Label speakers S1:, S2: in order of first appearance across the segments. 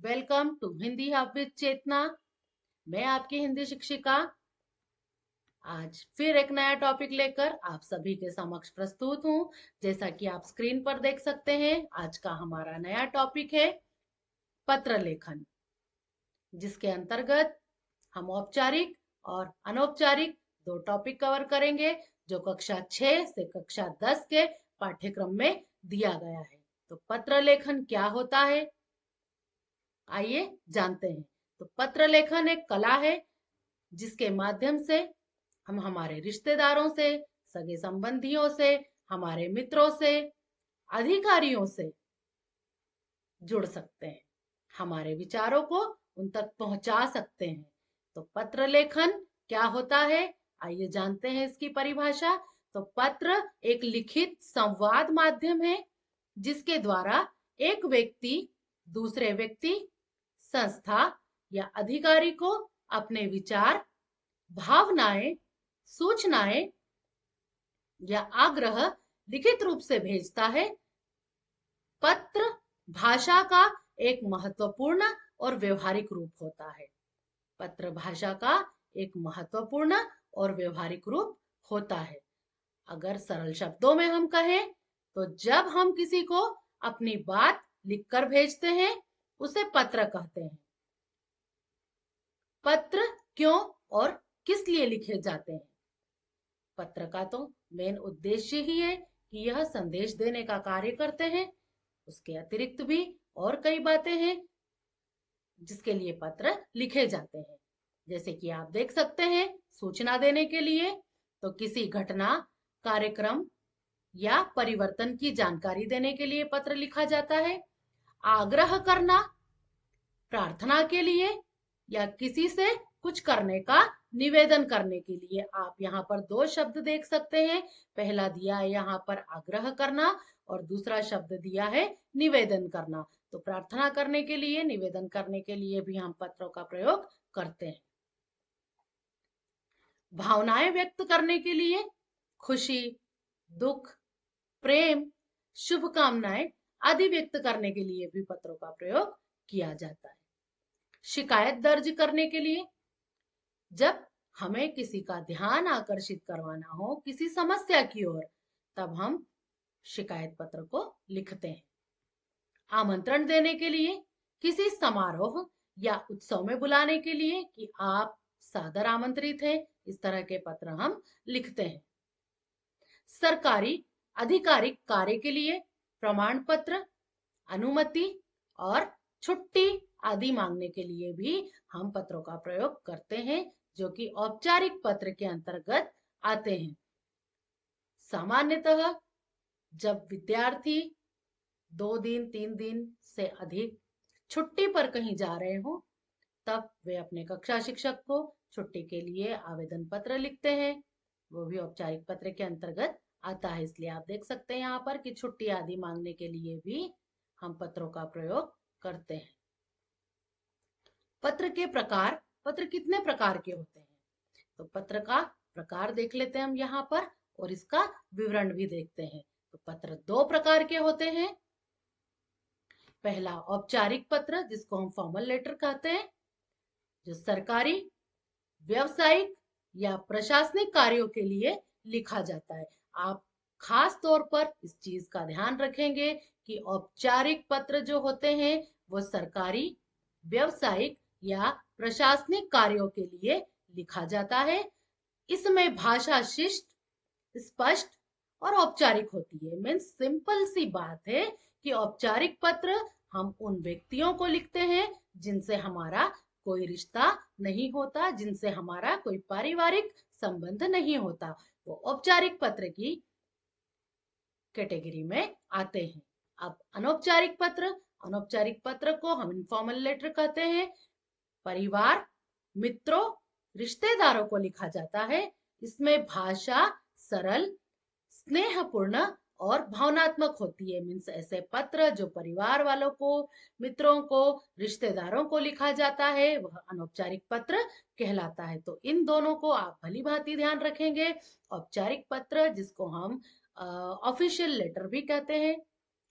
S1: Welcome to Hindi hub with Chetna. मैं आपकी हिंदी शिक्षिका आज फिर एक नया टॉपिक लेकर आप सभी के समक्ष प्रस्तुत हूँ। जैसा कि आप स्क्रीन पर देख सकते हैं, आज का हमारा नया टॉपिक है पत्र लेखन, जिसके अंतर्गत हम औपचारिक और अनौपचारिक दो टॉपिक कवर करेंगे, जो कक्षा 6 से कक्षा 10 के पाठ्यक्रम में दिया गया है। तो पत्र लेखन क्या होता है, आइए जानते हैं। तो पत्र लेखन एक कला है जिसके माध्यम से हम हमारे रिश्तेदारों से, सगे संबंधियों से, हमारे मित्रों से, अधिकारियों से जुड़ सकते हैं, हमारे विचारों को उन तक पहुंचा सकते हैं। तो पत्र लेखन क्या होता है, आइए जानते हैं इसकी परिभाषा। तो पत्र एक लिखित संवाद माध्यम है जिसके द्वारा एक व्यक्ति दूसरे व्यक्ति, संस्था या अधिकारी को अपने विचार, भावनाएं, सूचनाएं या आग्रह लिखित रूप से भेजता है। पत्र भाषा का एक महत्वपूर्ण और व्यवहारिक रूप होता है। पत्र भाषा का एक महत्वपूर्ण और व्यवहारिक रूप होता है। अगर सरल शब्दों में हम कहें तो जब हम किसी को अपनी बात लिखकर भेजते हैं उसे पत्र कहते हैं। पत्र क्यों और किस लिए लिखे जाते हैं? पत्र का तो मेन उद्देश्य ही है कि यह संदेश देने का कार्य करते हैं। उसके अतिरिक्त भी और कई बातें हैं जिसके लिए पत्र लिखे जाते हैं। जैसे कि आप देख सकते हैं, सूचना देने के लिए, तो किसी घटना, कार्यक्रम या परिवर्तन की जानकारी देने के लिए पत्र लिखा जाता है। आग्रह करना, प्रार्थना के लिए या किसी से कुछ करने का निवेदन करने के लिए। आप यहाँ पर दो शब्द देख सकते हैं, पहला दिया है यहाँ पर आग्रह करना और दूसरा शब्द दिया है निवेदन करना। तो प्रार्थना करने के लिए, निवेदन करने के लिए भी हम पत्रों का प्रयोग करते हैं। भावनाएं व्यक्त करने के लिए, खुशी, दुख, प्रेम, शुभकामनाएं आदि व्यक्त करने के लिए भी पत्रों का प्रयोग किया जाता है। शिकायत दर्ज करने के लिए, जब हमें किसी का ध्यान आकर्षित करवाना हो किसी समस्या की ओर, तब हम शिकायत पत्र को लिखते हैं। आमंत्रण देने के लिए, किसी समारोह या उत्सव में बुलाने के लिए कि आप सादर आमंत्रित हैं, इस तरह के पत्र हम लिखते हैं। सरकारी आधिकारिक कार्य के लिए प्रमाण पत्र, अनुमति और छुट्टी आदि मांगने के लिए भी हम पत्रों का प्रयोग करते हैं, जो कि औपचारिक पत्र के अंतर्गत आते हैं। सामान्यतः जब विद्यार्थी 2 दिन 3 दिन से अधिक छुट्टी पर कहीं जा रहे हो, तब वे अपने कक्षा शिक्षक को छुट्टी के लिए आवेदन पत्र लिखते हैं। वो भी औपचारिक पत्र के अंतर्गत आता है। इसलिए आप देख सकते हैं यहाँ पर कि छुट्टी आदि मांगने के लिए भी हम पत्रों का प्रयोग करते हैं। पत्र के प्रकार, पत्र कितने प्रकार के होते हैं? तो पत्र का प्रकार देख लेते हैं हम यहाँ पर और इसका विवरण भी देखते हैं। तो पत्र दो प्रकार के होते हैं। पहला औपचारिक पत्र, जिसको हम फॉर्मल लेटर कहते हैं, जो सरकारी, व्यवसायिक या प्रशासनिक कार्यों के लिए लिखा जाता है। आप खास तौर पर इस चीज का ध्यान रखेंगे कि औपचारिक पत्र जो होते हैं वो सरकारी, व्यवसायिक या प्रशासनिक कार्यों के लिए लिखा जाता है। इसमें भाषा शिष्ट, स्पष्ट और औपचारिक होती है। मीन्स सिंपल सी बात है कि औपचारिक पत्र हम उन व्यक्तियों को लिखते हैं जिनसे हमारा कोई रिश्ता नहीं होता, जिनसे हमारा कोई पारिवारिक संबंध नहीं होता, वो औपचारिक पत्र की कैटेगरी में आते हैं। अब अनौपचारिक पत्र, अनौपचारिक पत्र को हम इनफॉर्मल लेटर कहते हैं। परिवार, मित्रों, रिश्तेदारों को लिखा जाता है। इसमें भाषा सरल, स्नेहपूर्ण और भावनात्मक होती है। मीन्स ऐसे पत्र जो परिवार वालों को, मित्रों को, रिश्तेदारों को लिखा जाता है, वह अनौपचारिक पत्र कहलाता है। तो इन दोनों को आप भली भांति ध्यान रखेंगे। औपचारिक पत्र, जिसको हम ऑफिशियल लेटर भी कहते हैं,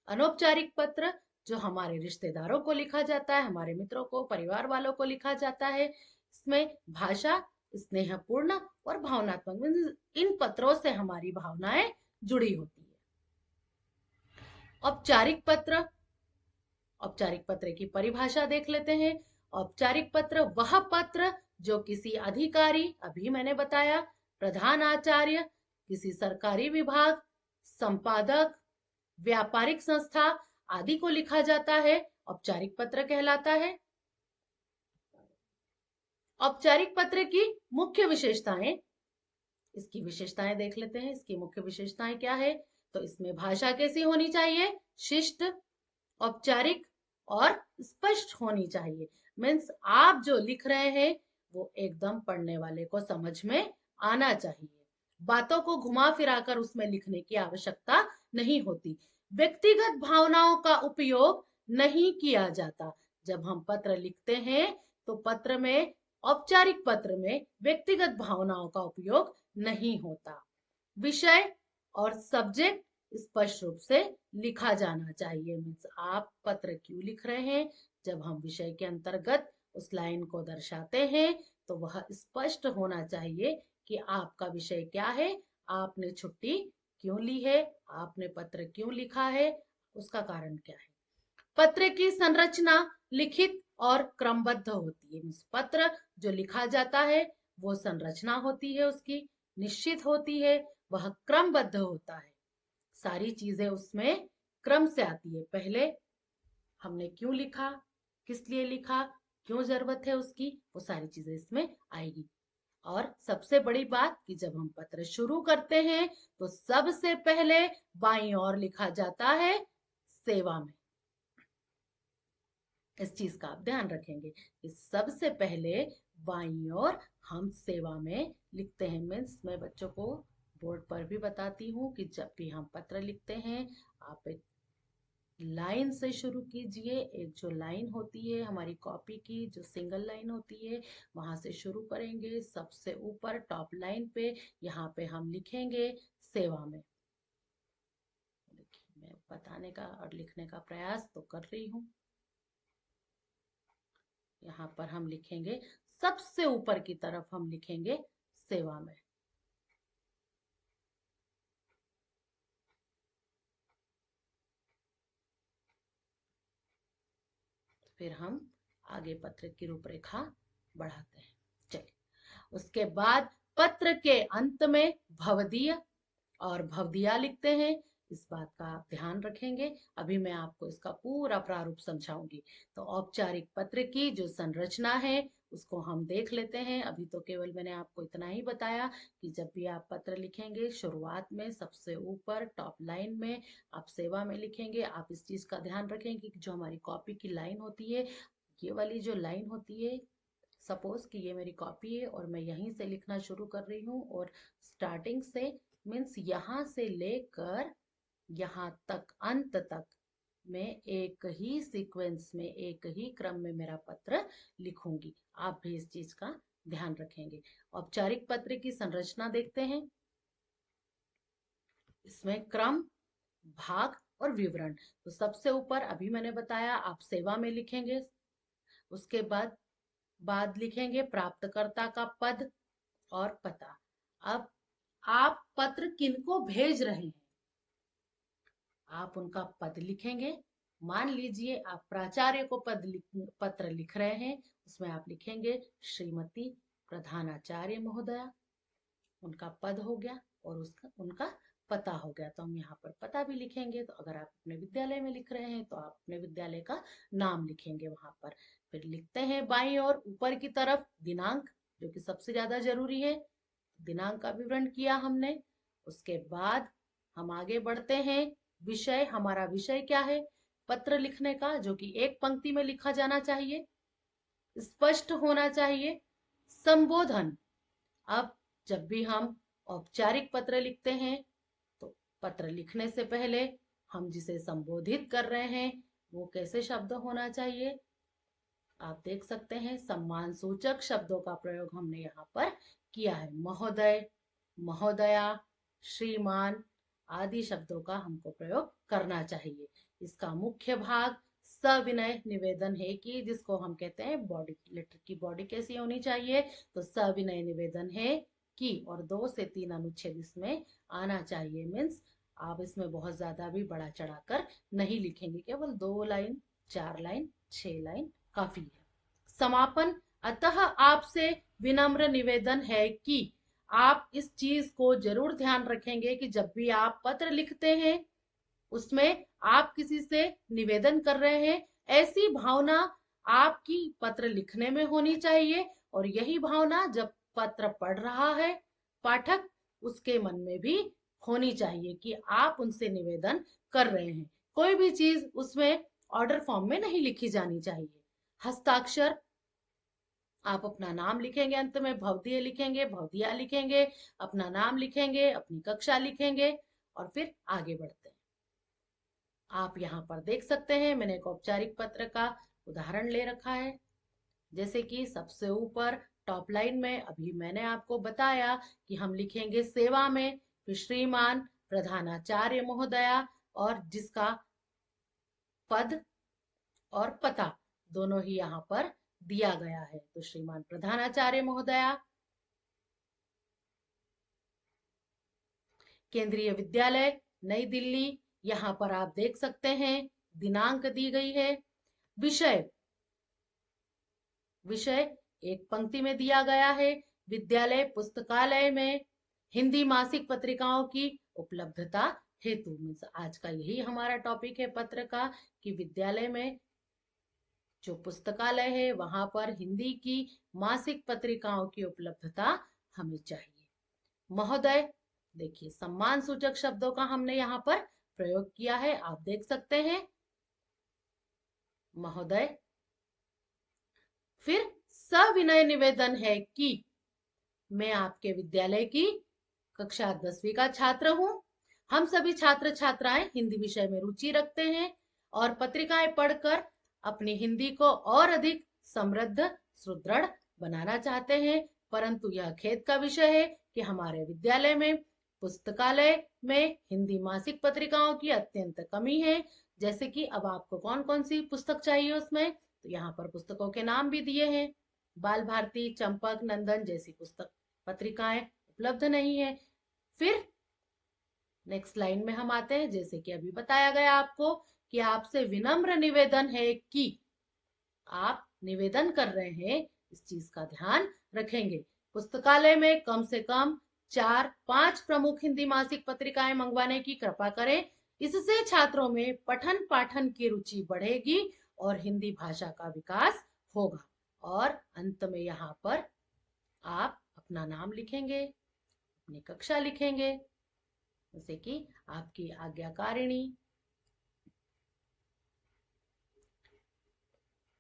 S1: अनौपचारिक पत्र जो हमारे रिश्तेदारों को लिखा जाता है, हमारे मित्रों को, परिवार वालों को लिखा जाता है। इसमें भाषा स्नेहपूर्ण और भावनात्मक, इन पत्रों से हमारी भावनाएं जुड़ी होती है। औपचारिक पत्र, औपचारिक पत्र की परिभाषा देख लेते हैं। औपचारिक पत्र वह पत्र जो किसी अधिकारी, अभी मैंने बताया, प्रधान आचार्य, किसी सरकारी विभाग, संपादक, व्यापारिक संस्था आदि को लिखा जाता है, औपचारिक पत्र कहलाता है। औपचारिक पत्र की मुख्य विशेषताएं, इसकी विशेषताएं देख लेते हैं। इसकी मुख्य विशेषताएं क्या है? तो इसमें भाषा कैसी होनी चाहिए? शिष्ट, औपचारिक और स्पष्ट होनी चाहिए। मीन्स आप जो लिख रहे हैं वो एकदम पढ़ने वाले को समझ में आना चाहिए। बातों को घुमा फिराकर उसमें लिखने की आवश्यकता नहीं होती। व्यक्तिगत भावनाओं का उपयोग नहीं किया जाता। जब हम पत्र लिखते हैं तो पत्र में, औपचारिक पत्र में व्यक्तिगत भावनाओं का उपयोग नहीं होता। विषय और सब्जेक्ट स्पष्ट रूप से लिखा जाना चाहिए। मीन्स आप पत्र क्यों लिख रहे हैं, जब हम विषय के अंतर्गत उस लाइन को दर्शाते हैं तो वह स्पष्ट होना चाहिए कि आपका विषय क्या है, आपने छुट्टी क्यों ली है, आपने पत्र क्यों लिखा है, उसका कारण क्या है। पत्र की संरचना लिखित और क्रमबद्ध होती है। मीन्स पत्र जो लिखा जाता है वो संरचना होती है, उसकी निश्चित होती है, वह क्रमबद्ध होता है। सारी चीजें उसमें क्रम से आती है। पहले हमने क्यों लिखा, किस लिए लिखा, क्यों जरूरत है उसकी, वो सारी चीजें इसमें आएगी। और सबसे बड़ी बात कि जब हम पत्र शुरू करते हैं तो सबसे पहले बाईं ओर लिखा जाता है सेवा में। इस चीज का आप ध्यान रखेंगे कि सबसे पहले बाईं ओर हम सेवा में लिखते हैं। मीन्स मैं बच्चों को बोर्ड पर भी बताती हूँ कि जब भी हम पत्र लिखते हैं आप एक लाइन से शुरू कीजिए। एक जो लाइन होती है हमारी कॉपी की, जो सिंगल लाइन होती है, वहां से शुरू करेंगे। सबसे ऊपर टॉप लाइन पे यहाँ पे हम लिखेंगे सेवा में। देखिए मैं बताने का और लिखने का प्रयास तो कर रही हूँ। यहाँ पर हम लिखेंगे, सबसे ऊपर की तरफ हम लिखेंगे सेवा में। फिर हम आगे पत्र की रूपरेखा बढ़ाते हैं। चलिए, उसके बाद पत्र के अंत में भवदीय और भवदिया लिखते हैं। इस बात का आप ध्यान रखेंगे। अभी मैं आपको इसका पूरा प्रारूप समझाऊंगी। तो औपचारिक पत्र की जो संरचना है उसको हम देख लेते हैं। अभी तो केवल मैंने आपको इतना ही बताया कि जब भी आप पत्र लिखेंगे शुरुआत में सबसे ऊपर टॉप लाइन में आप सेवा में लिखेंगे। आप इस चीज का ध्यान रखेंगे कि जो हमारी कॉपी की लाइन होती है, ये वाली जो लाइन होती है, सपोज कि ये मेरी कॉपी है और मैं यहीं से लिखना शुरू कर रही हूँ और स्टार्टिंग से, मीन्स यहाँ से लेकर यहाँ तक अंत तक मैं एक ही सीक्वेंस में, एक ही क्रम में मेरा पत्र लिखूंगी। आप भी इस चीज का ध्यान रखेंगे। औपचारिक पत्र की संरचना देखते हैं। इसमें क्रम, भाग और विवरण। तो सबसे ऊपर अभी मैंने बताया आप सेवा में लिखेंगे। उसके बाद लिखेंगे प्राप्तकर्ता का पद और पता। अब आप पत्र किनको भेज रहे हैं, आप उनका पद लिखेंगे। मान लीजिए आप प्राचार्य को पत्र लिख रहे हैं, उसमें आप लिखेंगे श्रीमती प्रधानाचार्य महोदया, उनका पद हो गया और उसका उनका पता हो गया। तो हम यहाँ पर पता भी लिखेंगे। तो अगर आप अपने विद्यालय में लिख रहे हैं तो आप अपने विद्यालय का नाम लिखेंगे वहां पर। फिर लिखते हैं बाईं ओर ऊपर की तरफ दिनांक, जो कि सबसे ज्यादा जरूरी है। दिनांक का विवरण किया हमने। उसके बाद हम आगे बढ़ते हैं। विषय, हमारा विषय क्या है पत्र लिखने का, जो कि एक पंक्ति में लिखा जाना चाहिए, स्पष्ट होना चाहिए। संबोधन, अब जब भी हम औपचारिक पत्र लिखते हैं तो पत्र लिखने से पहले हम जिसे संबोधित कर रहे हैं वो कैसे शब्द होना चाहिए, आप देख सकते हैं सम्मान सूचक शब्दों का प्रयोग हमने यहाँ पर किया है। महोदय, महोदया, श्रीमान आदि शब्दों का हमको प्रयोग करना चाहिए। इसका मुख्य भाग सविनय निवेदन है कि, जिसको हम कहते हैं बॉडी, लेटर की बॉडी कैसी होनी चाहिए, तो सविनय निवेदन है कि, और 2 से 3 अनुच्छेद इसमें आना चाहिए। मीन्स आप इसमें बहुत ज्यादा भी बढ़ा चढ़ाकर नहीं लिखेंगे, केवल 2 लाइन, 4 लाइन, 6 लाइन काफी है। समापन, अतः आपसे विनम्र निवेदन है कि आप इस चीज को जरूर ध्यान रखेंगे कि जब भी आप पत्र लिखते हैं उसमें आप किसी से निवेदन कर रहे हैं, ऐसी भावना आपकी पत्र लिखने में होनी चाहिए, और यही भावना जब पत्र पढ़ रहा है पाठक, उसके मन में भी होनी चाहिए कि आप उनसे निवेदन कर रहे हैं। कोई भी चीज उसमें ऑर्डर फॉर्म में नहीं लिखी जानी चाहिए। हस्ताक्षर, आप अपना नाम लिखेंगे, अंत में भवदीय लिखेंगे, भवदिया लिखेंगे, अपना नाम लिखेंगे, अपनी कक्षा लिखेंगे, और फिर आगे बढ़ते हैं। आप यहाँ पर देख सकते हैं, मैंने एक औपचारिक पत्र का उदाहरण ले रखा है। जैसे कि सबसे ऊपर टॉप लाइन में अभी मैंने आपको बताया कि हम लिखेंगे सेवा में, फिर श्रीमान प्रधानाचार्य महोदया, और जिसका पद और पता दोनों ही यहाँ पर दिया गया है। तो श्रीमान प्रधानाचार्य महोदया, केंद्रीय विद्यालय नई दिल्ली, यहाँ पर आप देख सकते हैं दिनांक दी गई है। विषय, विषय एक पंक्ति में दिया गया है। विद्यालय पुस्तकालय में हिंदी मासिक पत्रिकाओं की उपलब्धता हेतु। मीन्स आज का यही हमारा टॉपिक है पत्र का, कि विद्यालय में जो पुस्तकालय है वहां पर हिंदी की मासिक पत्रिकाओं की उपलब्धता हमें चाहिए। महोदय, देखिए सम्मान सूचक शब्दों का हमने यहाँ पर प्रयोग किया है, आप देख सकते हैं महोदय। फिर सविनय निवेदन है कि मैं आपके विद्यालय की कक्षा 10वीं का छात्र हूं। हम सभी छात्र छात्राएं हिंदी विषय में रुचि रखते हैं और पत्रिकाएं पढ़कर अपनी हिंदी को और अधिक समृद्ध, सुदृढ़ बनाना चाहते हैं। परंतु यह खेद का विषय है कि हमारे विद्यालय में पुस्तकालय में हिंदी मासिक पत्रिकाओं की अत्यंत कमी है। जैसे कि अब आपको कौन कौन सी पुस्तक चाहिए उसमें, तो यहाँ पर पुस्तकों के नाम भी दिए हैं। बाल भारती, चंपक, नंदन जैसी पुस्तक पत्रिकाएं उपलब्ध नहीं है। फिर नेक्स्ट लाइन में हम आते हैं, जैसे कि अभी बताया गया आपको कि आपसे विनम्र निवेदन है कि, आप निवेदन कर रहे हैं, इस चीज का ध्यान रखेंगे। पुस्तकालय में कम से कम 4-5 प्रमुख हिंदी मासिक पत्रिकाएं मंगवाने की कृपा करें। इससे छात्रों में पठन पाठन की रुचि बढ़ेगी और हिंदी भाषा का विकास होगा। और अंत में यहाँ पर आप अपना नाम लिखेंगे, अपनी कक्षा लिखेंगे, जैसे कि आपकी आज्ञाकारिणी,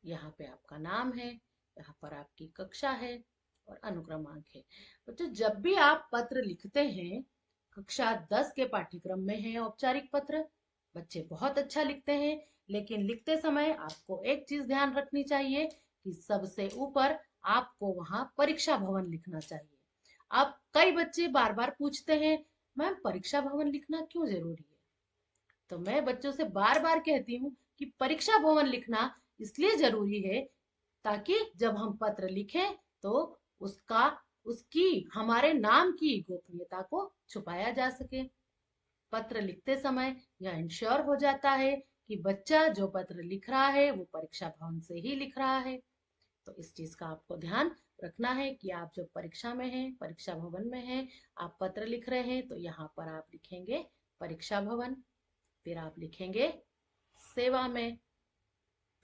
S1: यहाँ पे आपका नाम है, यहाँ पर आपकी कक्षा है और अनुक्रमांक है। बच्चों, जब भी आप पत्र लिखते हैं, कक्षा 10 के पाठ्यक्रम में है औपचारिक पत्र, बच्चे बहुत अच्छा लिखते हैं, लेकिन लिखते समय आपको एक चीज ध्यान रखनी चाहिए कि सबसे ऊपर आपको वहां परीक्षा भवन लिखना चाहिए। अब कई बच्चे बार बार पूछते हैं, मैम परीक्षा भवन लिखना क्यों जरूरी है? तो मैं बच्चों से बार बार कहती हूँ कि परीक्षा भवन लिखना इसलिए जरूरी है ताकि जब हम पत्र लिखें तो उसका उसकी हमारे नाम की गोपनीयता को छुपाया जा सके। पत्र लिखते समय यह इंश्योर हो जाता है कि बच्चा जो पत्र लिख रहा है वो परीक्षा भवन से ही लिख रहा है। तो इस चीज का आपको ध्यान रखना है कि आप जब परीक्षा में हैं, परीक्षा भवन में हैं, आप पत्र लिख रहे हैं, तो यहाँ पर आप लिखेंगे परीक्षा भवन, फिर आप लिखेंगे सेवा में,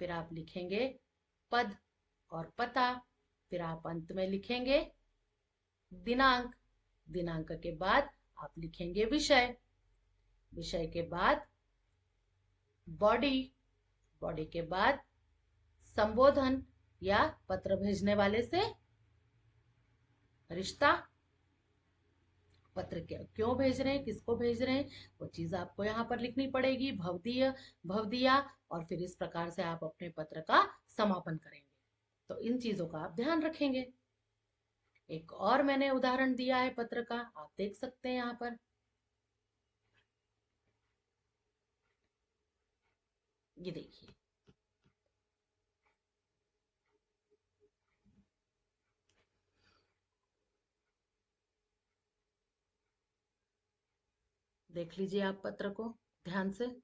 S1: फिर आप लिखेंगे पद और पता, फिर आप अंत में लिखेंगे दिनांक, दिनांक के बाद आप लिखेंगे विषय, विषय के बाद बॉडी, बॉडी के बाद संबोधन या पत्र भेजने वाले से रिश्ता, पत्र क्यों भेज रहे हैं, किसको भेज रहे हैं, वो चीज आपको यहाँ पर लिखनी पड़ेगी, भवदीय, भवदिया, और फिर इस प्रकार से आप अपने पत्र का समापन करेंगे। तो इन चीजों का आप ध्यान रखेंगे। एक और मैंने उदाहरण दिया है पत्र का, आप देख सकते हैं यहाँ पर, ये देखिए देख लीजिए आप पत्र को ध्यान से।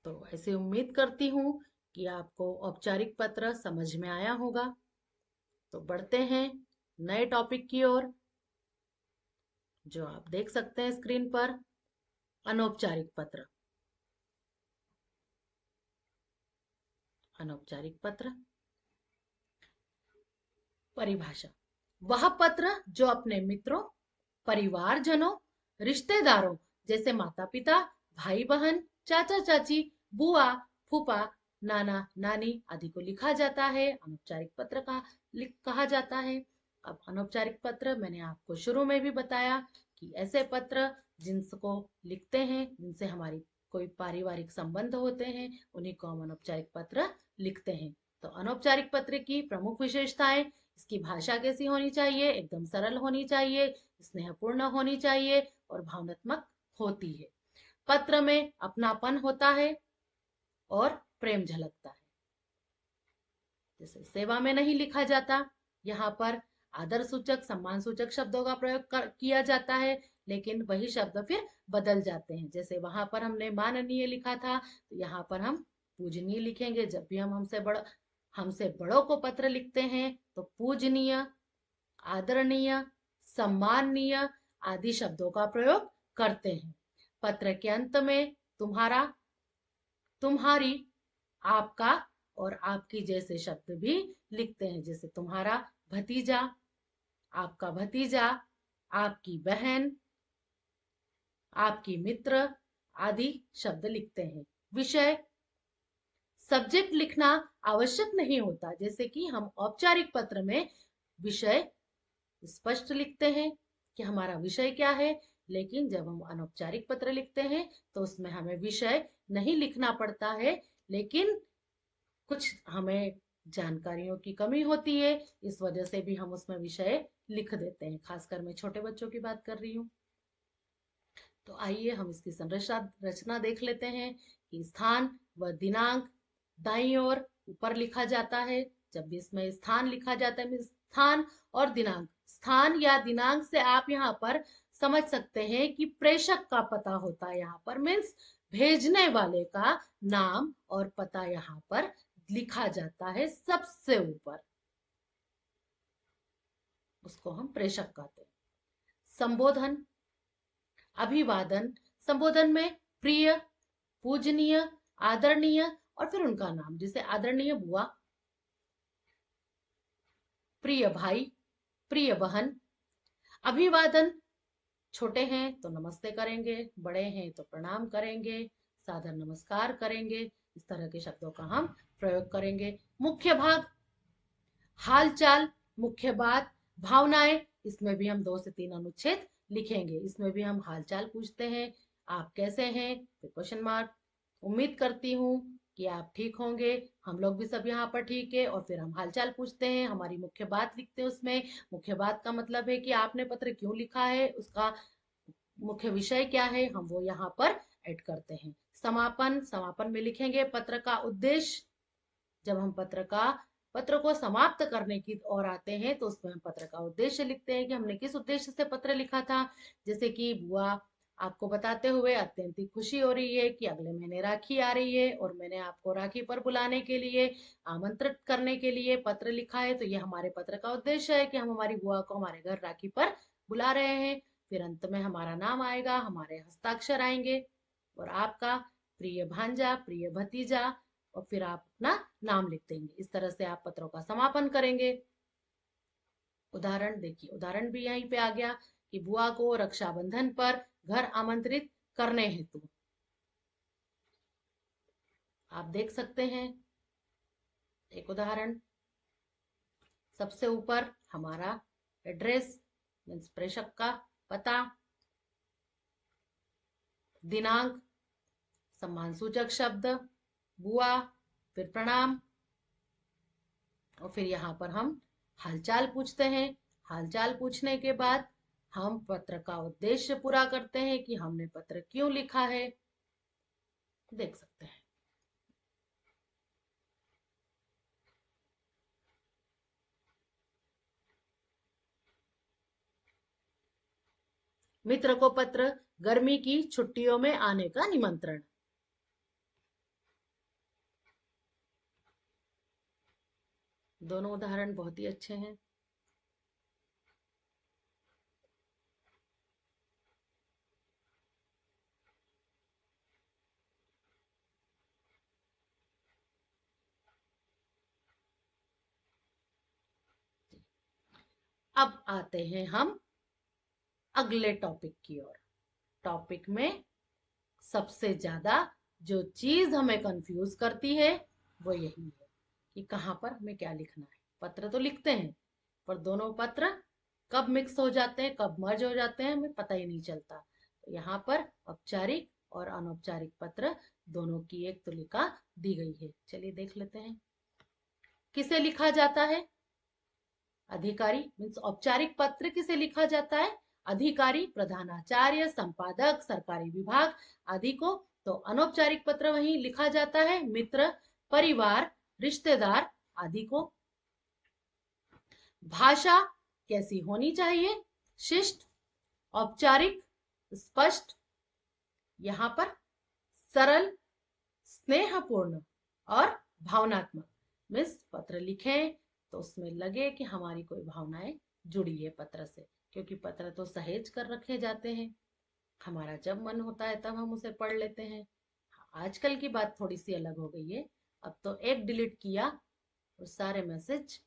S1: तो ऐसे उम्मीद करती हूँ कि आपको औपचारिक पत्र समझ में आया होगा। तो बढ़ते हैं नए टॉपिक की ओर, जो आप देख सकते हैं स्क्रीन पर, अनौपचारिक पत्र। अनौपचारिक पत्र परिभाषा: वह पत्र जो अपने मित्रों, परिवारजनों, रिश्तेदारों जैसे माता पिता, भाई बहन, चाचा चाची, बुआ, फूफा, नाना नानी आदि को लिखा जाता है, अनौपचारिक पत्र का कहा जाता है। अब अनौपचारिक पत्र मैंने आपको शुरू में भी बताया कि ऐसे पत्र जिनको लिखते हैं, जिनसे हमारी कोई पारिवारिक संबंध होते हैं, उन्हीं को हम अनौपचारिक पत्र लिखते हैं। तो अनौपचारिक पत्र की प्रमुख विशेषताएं: इसकी भाषा कैसी होनी चाहिए? एकदम सरल होनी चाहिए, स्नेहपूर्ण होनी चाहिए और भावनात्मक होती है। पत्र में अपनापन होता है और प्रेम झलकता है। जैसे सेवा में नहीं लिखा जाता, यहाँ पर आदर सूचक, सम्मान सूचक शब्दों का प्रयोग किया जाता है, लेकिन वही शब्द फिर बदल जाते हैं। जैसे वहां पर हमने माननीय लिखा था, तो यहाँ पर हम पूजनीय लिखेंगे। जब भी हम हमसे बड़ों को पत्र लिखते हैं तो पूजनीय, आदरणीय, सम्माननीय आदि शब्दों का प्रयोग करते हैं। पत्र के अंत में तुम्हारा, तुम्हारी, आपका और आपकी जैसे शब्द भी लिखते हैं। जैसे तुम्हारा भतीजा, आपका भतीजा, आपकी बहन, आपकी मित्र आदि शब्द लिखते हैं। विषय, सब्जेक्ट लिखना आवश्यक नहीं होता। जैसे कि हम औपचारिक पत्र में विषय स्पष्ट लिखते हैं कि हमारा विषय क्या है, लेकिन जब हम अनौपचारिक पत्र लिखते हैं तो उसमें हमें विषय नहीं लिखना पड़ता है, लेकिन कुछ हमें जानकारियों की कमी होती है, इस वजह से भी हम उसमें विषय लिख देते हैं। खासकर मैं छोटे बच्चों की बात कर रही हूँ। तो आइए हम इसकी संरचना रचना देख लेते हैं कि स्थान व दिनांक दाईं ओर ऊपर लिखा जाता है। जब भी इसमें स्थान लिखा जाता है, स्थान और दिनांक, स्थान या दिनांक से आप यहाँ पर समझ सकते हैं कि प्रेषक का पता होता है। यहाँ पर मीन्स भेजने वाले का नाम और पता यहाँ पर लिखा जाता है सबसे ऊपर, उसको हम प्रेषक कहते हैं। संबोधन, अभिवादन, संबोधन में प्रिय, पूजनीय, आदरणीय और फिर उनका नाम। जैसे आदरणीय बुआ, प्रिय भाई, प्रिय बहन। अभिवादन, छोटे हैं तो नमस्ते करेंगे, बड़े हैं तो प्रणाम करेंगे, सादर नमस्कार करेंगे, इस तरह के शब्दों का हम प्रयोग करेंगे। मुख्य भाग, हाल चाल, मुख्य बात, भावनाएं, इसमें भी हम 2 से 3 अनुच्छेद लिखेंगे। इसमें भी हम हाल चाल पूछते हैं, आप कैसे हैं, क्वेश्चन मार्क। उम्मीद करती हूँ कि आप ठीक होंगे, हम लोग भी सब यहाँ पर ठीक है। और फिर हम हालचाल पूछते हैं, हमारी मुख्य बात लिखते हैं। उसमें मुख्य बात का मतलब है कि आपने पत्र क्यों लिखा है, उसका मुख्य विषय क्या है, हम वो यहाँ पर ऐड करते हैं। समापन, समापन में लिखेंगे पत्र का उद्देश्य। जब हम पत्र को समाप्त करने की ओर आते हैं तो उसमें हम पत्र का उद्देश्य लिखते हैं कि हमने किस उद्देश्य से पत्र लिखा था। जैसे कि बुआ, आपको बताते हुए अत्यंत खुशी हो रही है कि अगले महीने राखी आ रही है और मैंने आपको राखी पर बुलाने के लिए, आमंत्रित करने के लिए पत्र लिखा है। तो ये हमारे पत्र का उद्देश्य है कि हम हमारी बुआ को हमारे घर राखी पर बुला रहे हैं। फिर अंत में हमारा नाम आएगा, हमारे हस्ताक्षर आएंगे और आपका प्रिय भांजा, प्रिय भतीजा, और फिर आप अपना नाम लिख देंगे। इस तरह से आप पत्रों का समापन करेंगे। उदाहरण देखिए, उदाहरण भी यहीं पे आ गया कि बुआ को रक्षाबंधन पर घर आमंत्रित करने हेतु। आप देख सकते हैं एक उदाहरण, सबसे ऊपर हमारा एड्रेस मीन्स प्रेषक का पता, दिनांक, सम्मान सूचक शब्द, बुआ, फिर प्रणाम, और फिर यहाँ पर हम हालचाल पूछते हैं। हालचाल पूछने के बाद हम पत्र का उद्देश्य पूरा करते हैं कि हमने पत्र क्यों लिखा है, देख सकते हैं। मित्र को पत्र, गर्मी की छुट्टियों में आने का निमंत्रण। दोनों उदाहरण बहुत ही अच्छे हैं। अब आते हैं हम अगले टॉपिक की ओर। टॉपिक में सबसे ज्यादा जो चीज हमें कंफ्यूज करती है वो यही है कि कहाँ पर हमें क्या लिखना है। पत्र तो लिखते हैं पर दोनों पत्र कब मिक्स हो जाते हैं, कब मर्ज हो जाते हैं, हमें पता ही नहीं चलता। तो यहाँ पर औपचारिक और अनौपचारिक पत्र दोनों की एक तुलिका दी गई है। चलिए देख लेते हैं। किसे लिखा जाता है? अधिकारी मीन्स औपचारिक पत्र किसे लिखा जाता है? अधिकारी, प्रधानाचार्य, संपादक, सरकारी विभाग आदि को। तो अनौपचारिक पत्र वही लिखा जाता है मित्र, परिवार, रिश्तेदार आदि को। भाषा कैसी होनी चाहिए? शिष्ट, औपचारिक, स्पष्ट, यहाँ पर सरल, स्नेहपूर्ण और भावनात्मक। मिस पत्र लिखें तो उसमें लगे कि हमारी कोई भावनाएं जुड़ी है पत्र से, क्योंकि पत्र तो सहेज कर रखे जाते हैं। हमारा जब मन होता है तब हम उसे पढ़ लेते हैं। आजकल की बात थोड़ी सी अलग हो गई है। अब तो एक डिलीट किया और सारे मैसेज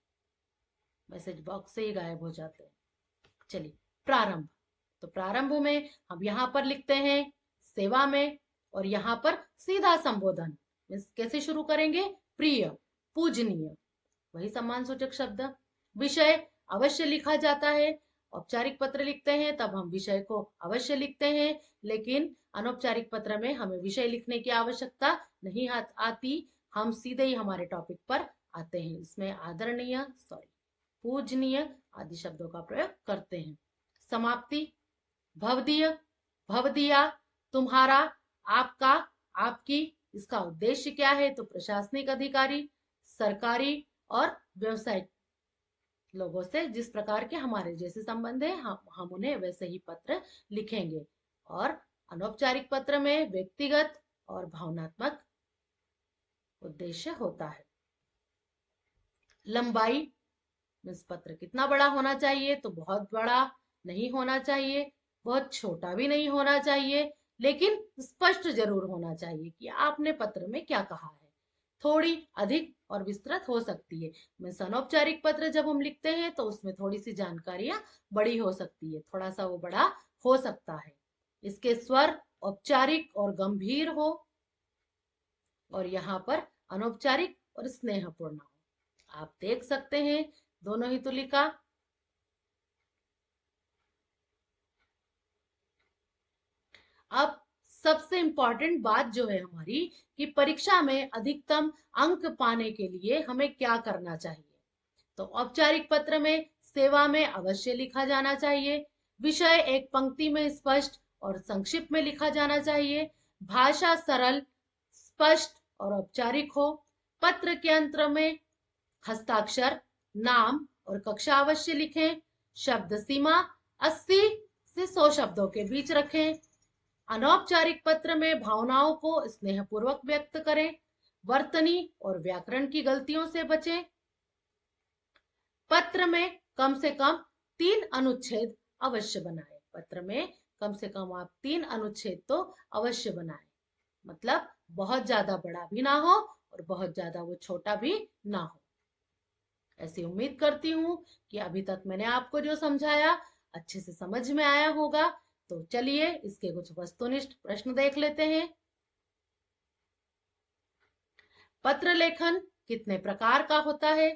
S1: बॉक्स से ही गायब हो जाते हैं। चलिए प्रारंभ। तो प्रारंभ में हम यहाँ पर लिखते हैं सेवा में, और यहाँ पर सीधा संबोधन। कैसे शुरू करेंगे? प्रिय, पूजनीय, वही सम्मान सूचक शब्द। विषय अवश्य लिखा जाता है। औपचारिक पत्र लिखते हैं तब हम विषय को अवश्य लिखते हैं, लेकिन अनौपचारिक पत्र में हमें विषय लिखने की आवश्यकता नहीं आती। हम सीधे ही हमारे टॉपिक पर आते हैं। इसमें आदरणीय, सॉरी, पूजनीय आदि शब्दों का प्रयोग करते हैं। समाप्ति, भवदीय, भवदीया, तुम्हारा, आपका, आपकी। इसका उद्देश्य क्या है? तो प्रशासनिक अधिकारी, सरकारी और व्यवसायिक लोगों से जिस प्रकार के हमारे जैसे संबंध है हम उन्हें वैसे ही पत्र लिखेंगे। और अनौपचारिक पत्र में व्यक्तिगत और भावनात्मक उद्देश्य होता है। लंबाई मीन्स पत्र कितना बड़ा होना चाहिए? तो बहुत बड़ा नहीं होना चाहिए, बहुत छोटा भी नहीं होना चाहिए, लेकिन स्पष्ट जरूर होना चाहिए कि आपने पत्र में क्या कहा है। थोड़ी अधिक और विस्तृत हो सकती है। मीन्स अनौपचारिक पत्र जब हम लिखते हैं तो उसमें थोड़ी सी जानकारियां बड़ी हो सकती है, थोड़ा सा वो बड़ा हो सकता है। इसके स्वर औपचारिक और गंभीर हो, और यहाँ पर अनौपचारिक और स्नेहपूर्ण हो। आप देख सकते हैं दोनों ही तुलिका। अब सबसे इंपॉर्टेंट बात जो है हमारी कि परीक्षा में अधिकतम अंक पाने के लिए हमें क्या करना चाहिए। तो औपचारिक पत्र में सेवा में अवश्य लिखा जाना चाहिए। विषय एक पंक्ति में स्पष्ट और संक्षिप्त में लिखा जाना चाहिए। भाषा सरल, स्पष्ट और औपचारिक हो। पत्र के अंत में हस्ताक्षर, नाम और कक्षा अवश्य लिखें। शब्द सीमा 80 से 100 शब्दों के बीच रखें। अनौपचारिक पत्र में भावनाओं को स्नेहपूर्वक व्यक्त करें। वर्तनी और व्याकरण की गलतियों से बचें। पत्र में कम से कम 3 अनुच्छेद अवश्य बनाएं। पत्र में कम से कम आप 3 अनुच्छेद तो अवश्य बनाएं। मतलब बहुत ज्यादा बड़ा भी ना हो और बहुत ज्यादा वो छोटा भी ना हो। ऐसी उम्मीद करती हूँ कि अभी तक मैंने आपको जो समझाया अच्छे से समझ में आया होगा। तो चलिए इसके कुछ वस्तुनिष्ठ प्रश्न देख लेते हैं। पत्र लेखन कितने प्रकार का होता है?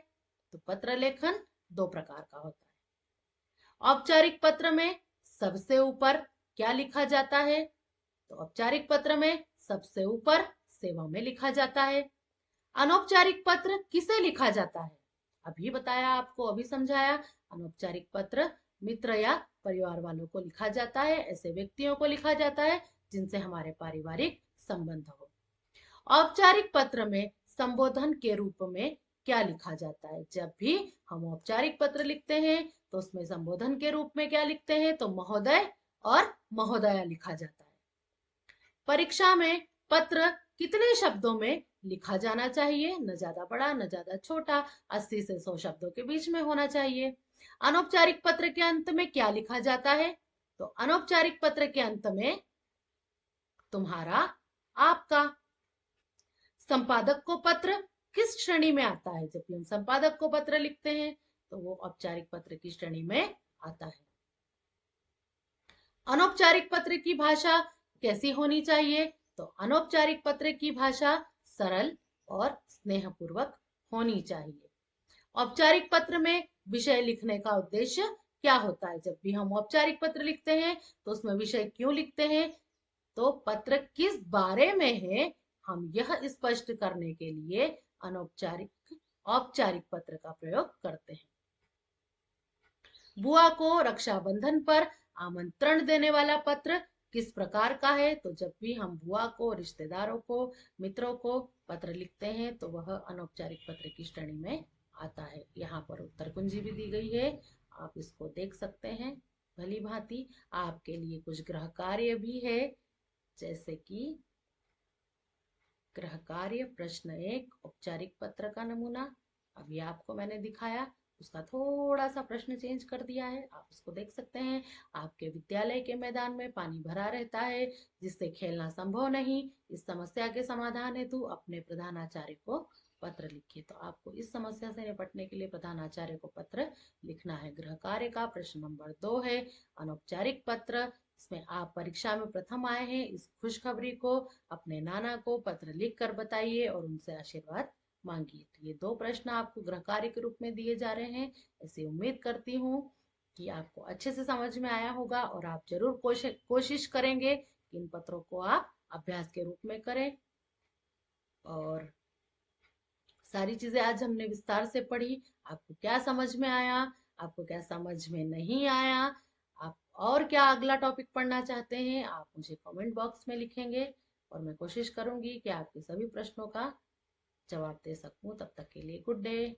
S1: तो पत्र लेखन 2 प्रकार का होता है। औपचारिक पत्र में सबसे ऊपर क्या लिखा जाता है? तो औपचारिक पत्र में सबसे ऊपर सेवा में लिखा जाता है। अनौपचारिक पत्र किसे लिखा जाता है? अभी बताया आपको, अभी समझाया। अनौपचारिक पत्र मित्र या परिवार वालों को लिखा जाता है, ऐसे व्यक्तियों को लिखा जाता है जिनसे हमारे पारिवारिक संबंध हो। औपचारिक पत्र में संबोधन के रूप में क्या लिखा जाता है? जब भी हम औपचारिक पत्र लिखते हैं तो उसमें संबोधन के रूप में क्या लिखते हैं? तो महोदय और महोदया लिखा जाता है। परीक्षा में पत्र कितने शब्दों में लिखा जाना चाहिए? न ज्यादा बड़ा न ज्यादा छोटा, 80 से 100 शब्दों के बीच में होना चाहिए। अनौपचारिक पत्र के अंत में क्या लिखा जाता है? तो अनौपचारिक पत्र के अंत में तुम्हारा, आपका। संपादक को पत्र किस श्रेणी में आता है? जब भी हम संपादक को पत्र लिखते हैं तो वो औपचारिक पत्र की श्रेणी में आता है। अनौपचारिक पत्र की भाषा कैसी होनी चाहिए? तो अनौपचारिक पत्र की भाषा सरल और स्नेहपूर्वक होनी चाहिए। औपचारिक पत्र में विषय लिखने का उद्देश्य क्या होता है? जब भी हम औपचारिक पत्र लिखते हैं तो उसमें विषय क्यों लिखते हैं? तो पत्र किस बारे में है, हम यह स्पष्ट करने के लिए अनौपचारिक औपचारिक पत्र का प्रयोग करते हैं। बुआ को रक्षाबंधन पर आमंत्रण देने वाला पत्र किस प्रकार का है? तो जब भी हम बुआ को, रिश्तेदारों को, मित्रों को पत्र लिखते हैं तो वह अनौपचारिक पत्र की श्रेणी में आता है। यहाँ पर उत्तर कुंजी भी दी गई है, आप इसको देख सकते हैं भली भांति। आपके लिए कुछ गृह कार्य भी है, जैसे कि गृह कार्य प्रश्न 1, औपचारिक पत्र का नमूना। अभी आपको मैंने दिखाया, उसका थोड़ा सा प्रश्न चेंज कर दिया है, आप उसको देख सकते हैं। आपके विद्यालय के मैदान में पानी भरा रहता है जिससे खेलना संभव नहीं। इस समस्या के समाधान हेतु अपने प्रधानाचार्य को पत्र लिखिए। तो आपको इस समस्या से निपटने के लिए प्रधानाचार्य को पत्र लिखना है। गृह कार्य का प्रश्न नंबर 2 है अनौपचारिक पत्र। इसमें आप परीक्षा में प्रथम आए हैं, इस खुशखबरी को अपने नाना को पत्र लिख कर बताइए और उनसे आशीर्वाद मांगिए। तो ये 2 प्रश्न आपको गृह कार्य के रूप में दिए जा रहे हैं। ऐसी उम्मीद करती हूँ कि आपको अच्छे से समझ में आया होगा और आप जरूर कोशिश करेंगे कि इन पत्रों को आप अभ्यास के रूप में करें। और सारी चीजें आज हमने विस्तार से पढ़ी। आपको क्या समझ में आया, आपको क्या समझ में नहीं आया, आप और क्या अगला टॉपिक पढ़ना चाहते हैं, आप मुझे कमेंट बॉक्स में लिखेंगे और मैं कोशिश करूंगी कि आपके सभी प्रश्नों का जवाब दे सकूं। तब तक के लिए गुड डे।